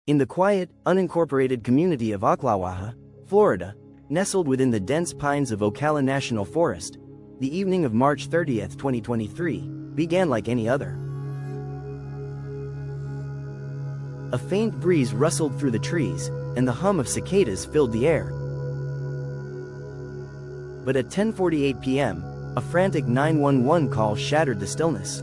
In the quiet, unincorporated community of Ocklawaha, Florida, nestled within the dense pines of Ocala National Forest, the evening of March 30, 2023, began like any other. A faint breeze rustled through the trees, and the hum of cicadas filled the air. But at 10:48 p.m., a frantic 911 call shattered the stillness.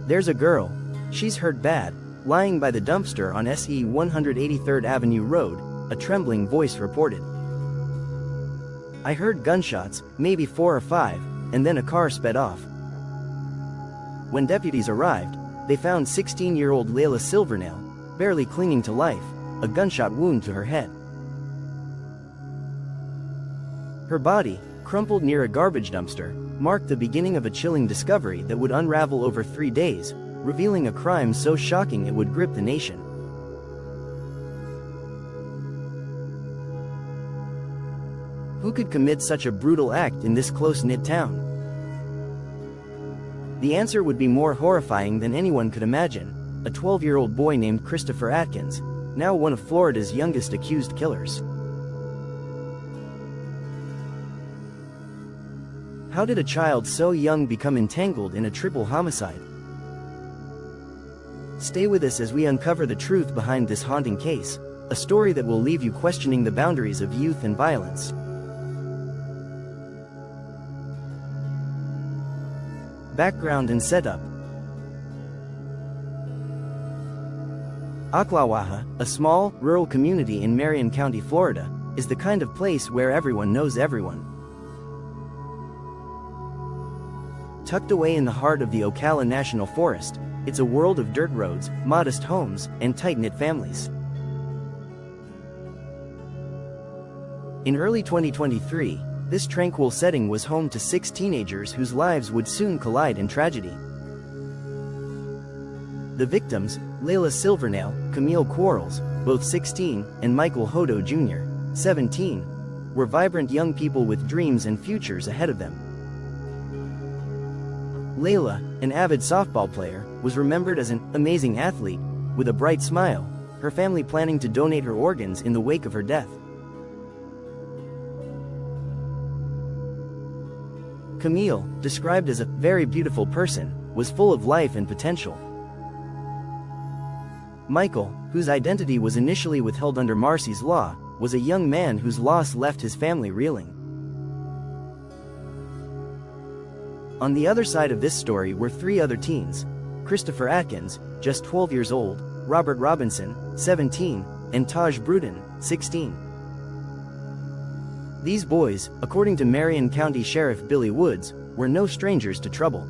"There's a girl. She's hurt bad, lying by the dumpster on SE 183rd Avenue Road," a trembling voice reported. "I heard gunshots, maybe 4 or 5, and then a car sped off." When deputies arrived, they found 16-year-old Layla Silvernail, barely clinging to life, a gunshot wound to her head. Her body, crumpled near a garbage dumpster, marked the beginning of a chilling discovery that would unravel over 3 days, revealing a crime so shocking it would grip the nation. Who could commit such a brutal act in this close-knit town? The answer would be more horrifying than anyone could imagine: a 12-year-old boy named Christopher Atkins, now one of Florida's youngest accused killers. How did a child so young become entangled in a triple homicide? Stay with us as we uncover the truth behind this haunting case, a story that will leave you questioning the boundaries of youth and violence. Background and setup. Ocklawaha, a small, rural community in Marion County, Florida, is the kind of place where everyone knows everyone. Tucked away in the heart of the Ocala National Forest, it's a world of dirt roads, modest homes, and tight-knit families. In early 2023, this tranquil setting was home to 6 teenagers whose lives would soon collide in tragedy. The victims, Layla Silvernail, Camille Quarles, both 16, and Michael Hodo Jr., 17, were vibrant young people with dreams and futures ahead of them. Layla, an avid softball player, was remembered as an amazing athlete, with a bright smile, her family planning to donate her organs in the wake of her death. Camille, described as a very beautiful person, was full of life and potential. Michael, whose identity was initially withheld under Marsy's law, was a young man whose loss left his family reeling. On the other side of this story were 3 other teens: Christopher Atkins, just 12 years old, Robert Robinson, 17, and Taj Bruton, 16. These boys, according to Marion County Sheriff Billy Woods, were no strangers to trouble.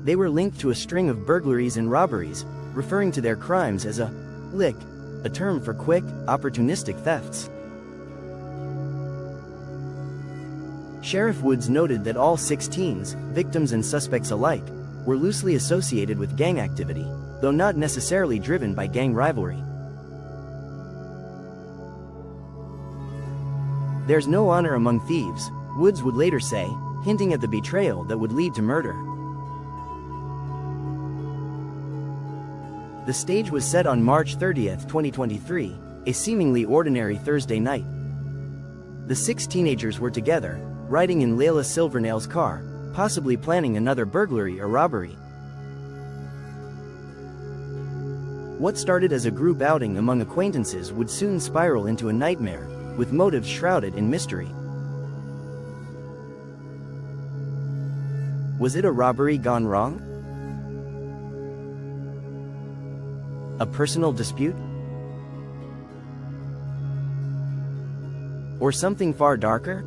They were linked to a string of burglaries and robberies, referring to their crimes as a lick, a term for quick, opportunistic thefts. Sheriff Woods noted that all 6 teens, victims and suspects alike, were loosely associated with gang activity, though not necessarily driven by gang rivalry. "There's no honor among thieves," Woods would later say, hinting at the betrayal that would lead to murder. The stage was set on March 30, 2023, a seemingly ordinary Thursday night. The 6 teenagers were together, riding in Layla Silvernail's car, possibly planning another burglary or robbery. What started as a group outing among acquaintances would soon spiral into a nightmare, with motives shrouded in mystery. Was it a robbery gone wrong? A personal dispute? Or something far darker?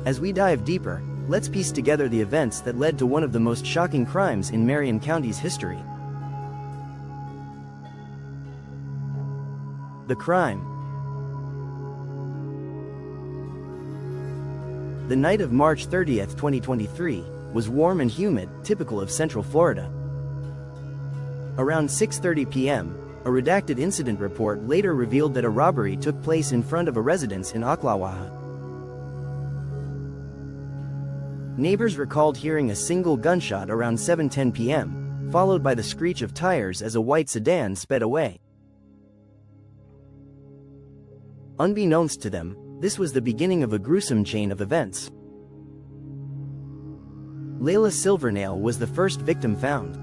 As we dive deeper, let's piece together the events that led to one of the most shocking crimes in Marion County's history. The crime. The night of March 30, 2023, was warm and humid, typical of Central Florida. Around 6:30 p.m., a redacted incident report later revealed that a robbery took place in front of a residence in Ocklawaha. Neighbors recalled hearing a single gunshot around 7:10 p.m., followed by the screech of tires as a white sedan sped away. Unbeknownst to them, this was the beginning of a gruesome chain of events. Layla Silvernail was the first victim found.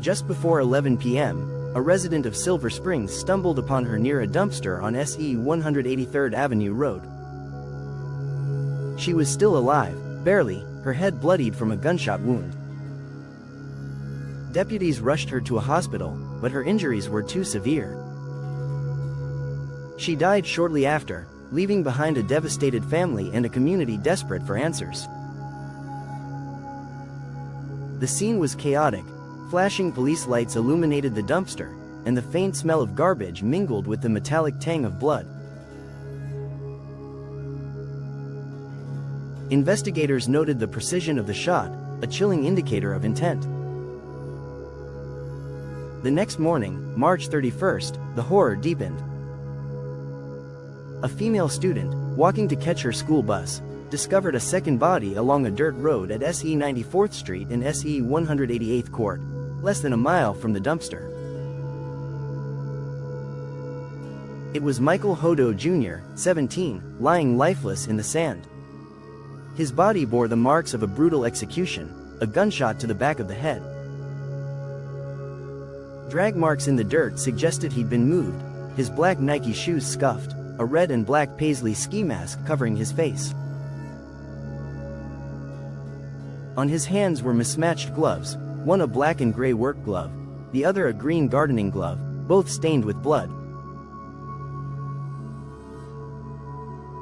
Just before 11 p.m., a resident of Silver Springs stumbled upon her near a dumpster on SE 183rd Avenue Road. She was still alive, barely, her head bloodied from a gunshot wound. Deputies rushed her to a hospital, but her injuries were too severe. She died shortly after, leaving behind a devastated family and a community desperate for answers. The scene was chaotic. Flashing police lights illuminated the dumpster, and the faint smell of garbage mingled with the metallic tang of blood. Investigators noted the precision of the shot, a chilling indicator of intent. The next morning, March 31st, the horror deepened. A female student, walking to catch her school bus, discovered a second body along a dirt road at SE 94th Street and SE 188th Court, less than a mile from the dumpster. It was Michael Hodo Jr., 17, lying lifeless in the sand. His body bore the marks of a brutal execution, a gunshot to the back of the head. Drag marks in the dirt suggested he'd been moved, his black Nike shoes scuffed, a red and black paisley ski mask covering his face. On his hands were mismatched gloves, one a black and gray work glove, the other a green gardening glove, both stained with blood.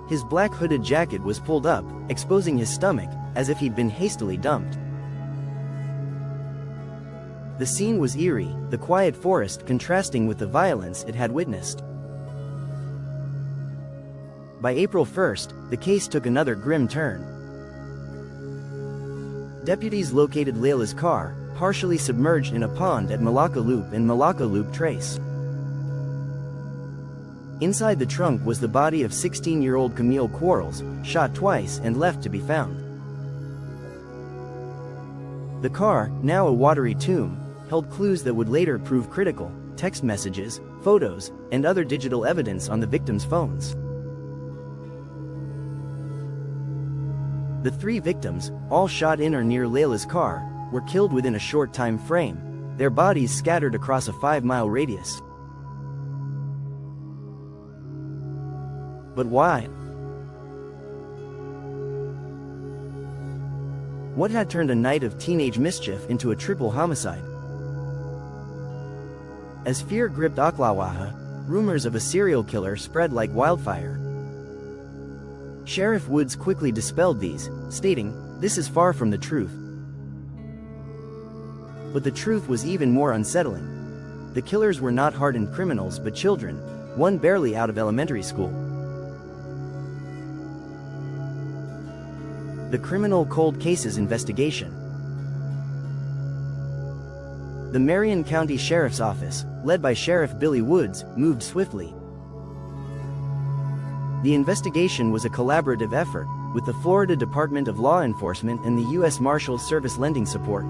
His black hooded jacket was pulled up, exposing his stomach, as if he'd been hastily dumped. The scene was eerie, the quiet forest contrasting with the violence it had witnessed. By April 1st, the case took another grim turn. Deputies located Layla's car, partially submerged in a pond at Malacca Loop and Malacca Loop Trace. Inside the trunk was the body of 16-year-old Camille Quarles, shot twice and left to be found. The car, now a watery tomb, held clues that would later prove critical: text messages, photos, and other digital evidence on the victims' phones. The three victims, all shot in or near Layla's car, were killed within a short time frame, their bodies scattered across a 5-mile radius. But why? What had turned a night of teenage mischief into a triple homicide? As fear gripped Ocklawaha, rumors of a serial killer spread like wildfire. Sheriff Woods quickly dispelled these, stating, "This is far from the truth." But the truth was even more unsettling. The killers were not hardened criminals but children, one barely out of elementary school. The Criminal Cold Cases Investigation. The Marion County Sheriff's Office, led by Sheriff Billy Woods, moved swiftly. The investigation was a collaborative effort, with the Florida Department of Law Enforcement and the U.S. Marshals Service lending support.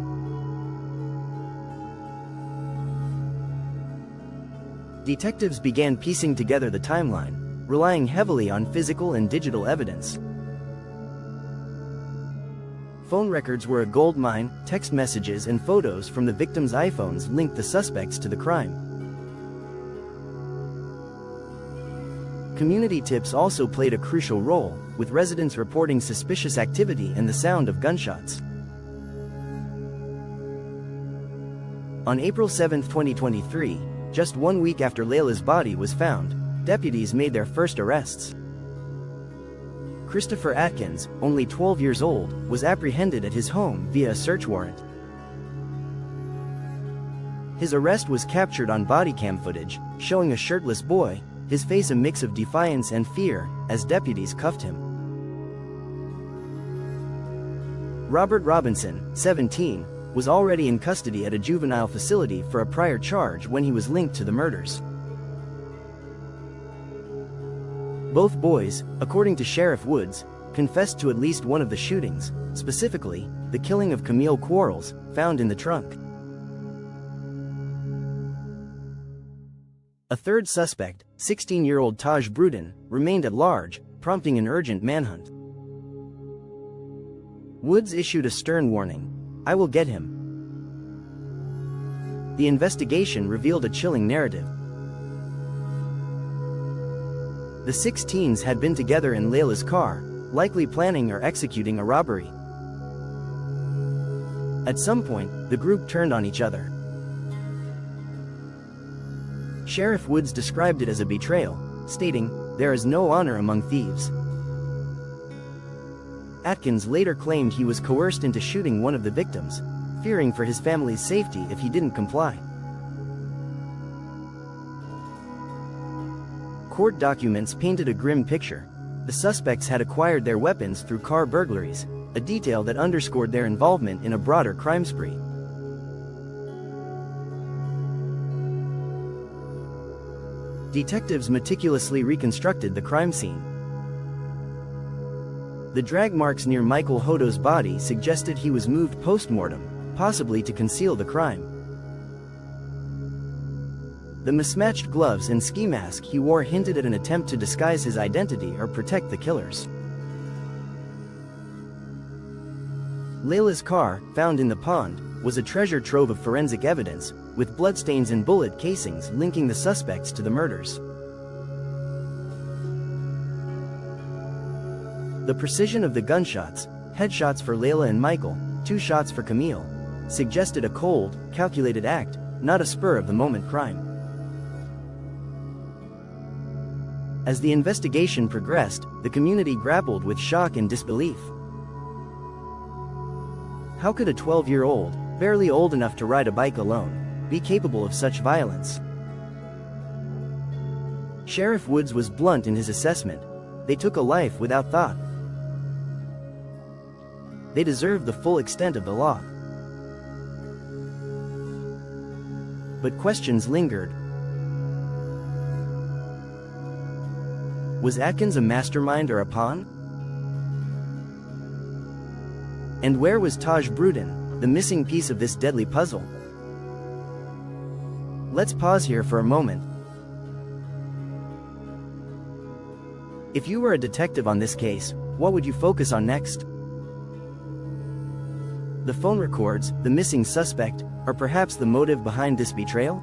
Detectives began piecing together the timeline, relying heavily on physical and digital evidence. Phone records were a goldmine, text messages and photos from the victims' iPhones linked the suspects to the crime. Community tips also played a crucial role, with residents reporting suspicious activity and the sound of gunshots. On April 7, 2023, just 1 week after Layla's body was found, deputies made their first arrests. Christopher Atkins, only 12 years old, was apprehended at his home via a search warrant. His arrest was captured on body cam footage, showing a shirtless boy, his face a mix of defiance and fear, as deputies cuffed him. Robert Robinson, 17, was already in custody at a juvenile facility for a prior charge when he was linked to the murders. Both boys, according to Sheriff Woods, confessed to at least one of the shootings, specifically, the killing of Camille Quarles, found in the trunk. A third suspect, 16-year-old Taj Bruton, remained at large, prompting an urgent manhunt. Woods issued a stern warning: "I will get him." The investigation revealed a chilling narrative. The 6 teens had been together in Layla's car, likely planning or executing a robbery. At some point, the group turned on each other. Sheriff Woods described it as a betrayal, stating, "There is no honor among thieves." Atkins later claimed he was coerced into shooting one of the victims, fearing for his family's safety if he didn't comply. Court documents painted a grim picture. The suspects had acquired their weapons through car burglaries, a detail that underscored their involvement in a broader crime spree. Detectives meticulously reconstructed the crime scene. The drag marks near Michael Hodo's body suggested he was moved post-mortem, possibly to conceal the crime. The mismatched gloves and ski mask he wore hinted at an attempt to disguise his identity or protect the killers. Layla's car, found in the pond, was a treasure trove of forensic evidence, with bloodstains and bullet casings linking the suspects to the murders. The precision of the gunshots, headshots for Layla and Michael, 2 shots for Camille, suggested a cold, calculated act, not a spur-of-the-moment crime. As the investigation progressed, the community grappled with shock and disbelief. How could a 12-year-old, barely old enough to ride a bike alone, be capable of such violence? Sheriff Woods was blunt in his assessment: "They took a life without thought. They deserve the full extent of the law." But questions lingered. Was Atkins a mastermind or a pawn? And where was Taj Bruton, the missing piece of this deadly puzzle? Let's pause here for a moment. If you were a detective on this case, what would you focus on next? The phone records, the missing suspect, or perhaps the motive behind this betrayal?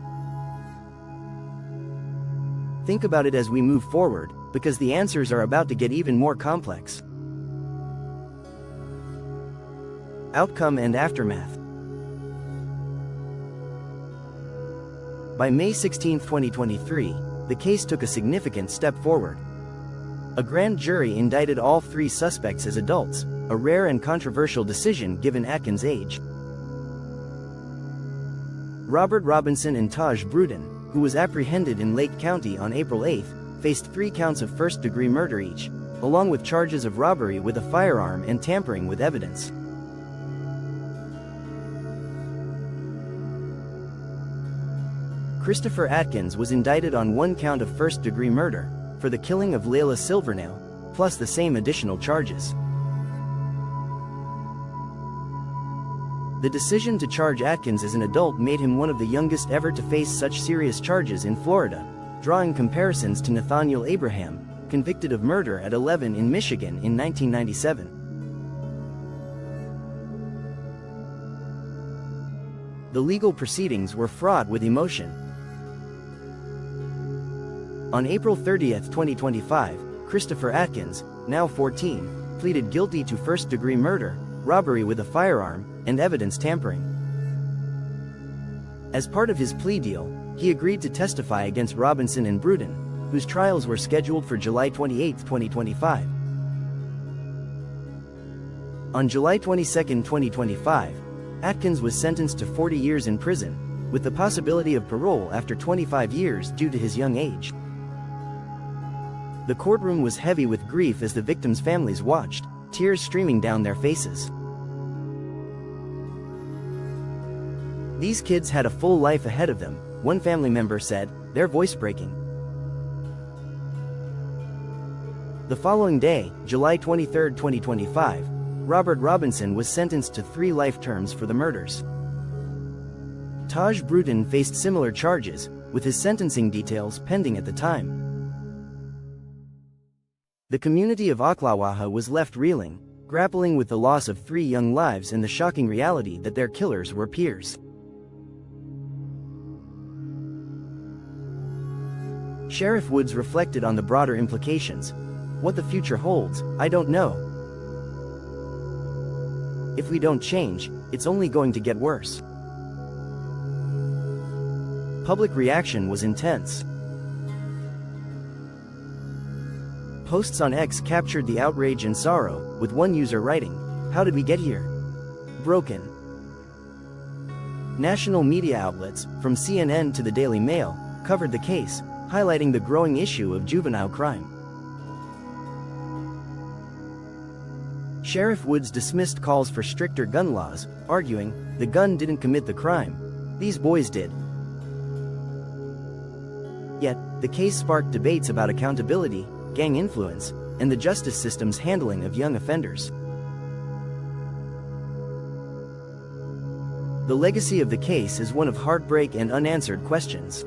Think about it as we move forward, because the answers are about to get even more complex. Outcome and aftermath. By May 16, 2023, the case took a significant step forward. A grand jury indicted all 3 suspects as adults, a rare and controversial decision given Atkins' age. Robert Robinson and Taj Bruton, who was apprehended in Lake County on April 8, faced 3 counts of first-degree murder each, along with charges of robbery with a firearm and tampering with evidence. Christopher Atkins was indicted on 1 count of first-degree murder, for the killing of Layla Silvernail, plus the same additional charges. The decision to charge Atkins as an adult made him one of the youngest ever to face such serious charges in Florida, drawing comparisons to Nathaniel Abraham, convicted of murder at 11 in Michigan in 1997. The legal proceedings were fraught with emotion. On April 30, 2025, Christopher Atkins, now 14, pleaded guilty to first-degree murder, robbery with a firearm, and evidence tampering. As part of his plea deal, he agreed to testify against Robinson and Bruton, whose trials were scheduled for July 28, 2025. On July 22, 2025, Atkins was sentenced to 40 years in prison, with the possibility of parole after 25 years due to his young age. The courtroom was heavy with grief as the victims' families watched, tears streaming down their faces. "These kids had a full life ahead of them," one family member said, their voice breaking. The following day, July 23, 2025, Robert Robinson was sentenced to 3 life terms for the murders. Taj Bruton faced similar charges, with his sentencing details pending at the time. The community of Ocklawaha was left reeling, grappling with the loss of 3 young lives and the shocking reality that their killers were peers. Sheriff Woods reflected on the broader implications. What the future holds, I don't know. If we don't change, it's only going to get worse. Public reaction was intense. Posts on X captured the outrage and sorrow, with one user writing, "How did we get here? Broken." National media outlets, from CNN to the Daily Mail, covered the case, highlighting the growing issue of juvenile crime. Sheriff Woods dismissed calls for stricter gun laws, arguing, "The gun didn't commit the crime. These boys did." Yet, the case sparked debates about accountability, gang influence, and the justice system's handling of young offenders. The legacy of the case is one of heartbreak and unanswered questions.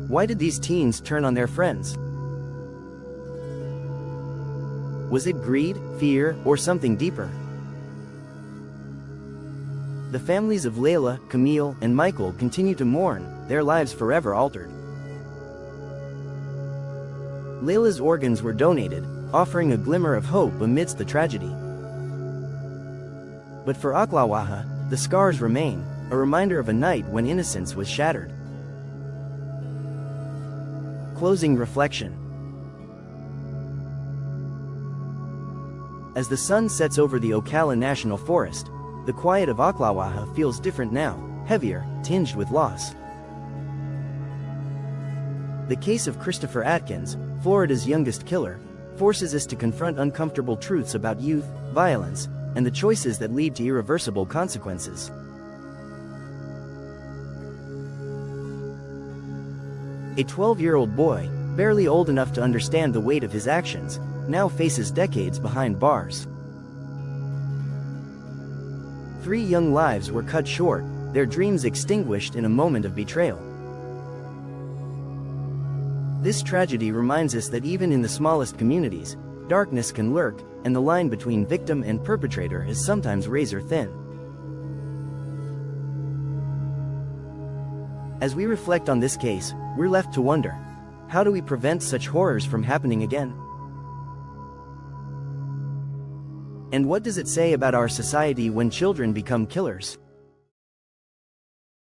Why did these teens turn on their friends? Was it greed, fear, or something deeper? The families of Layla, Camille, and Michael continue to mourn, their lives forever altered. Layla's organs were donated, offering a glimmer of hope amidst the tragedy. But for Ocklawaha, the scars remain, a reminder of a night when innocence was shattered. Closing reflection. As the sun sets over the Ocala National Forest, the quiet of Ocklawaha feels different now, heavier, tinged with loss. The case of Christopher Atkins, Florida's youngest killer, forces us to confront uncomfortable truths about youth, violence, and the choices that lead to irreversible consequences. A 12-year-old boy, barely old enough to understand the weight of his actions, now faces decades behind bars. 3 young lives were cut short, their dreams extinguished in a moment of betrayal. This tragedy reminds us that even in the smallest communities, darkness can lurk, and the line between victim and perpetrator is sometimes razor thin. As we reflect on this case, we're left to wonder, how do we prevent such horrors from happening again? And what does it say about our society when children become killers?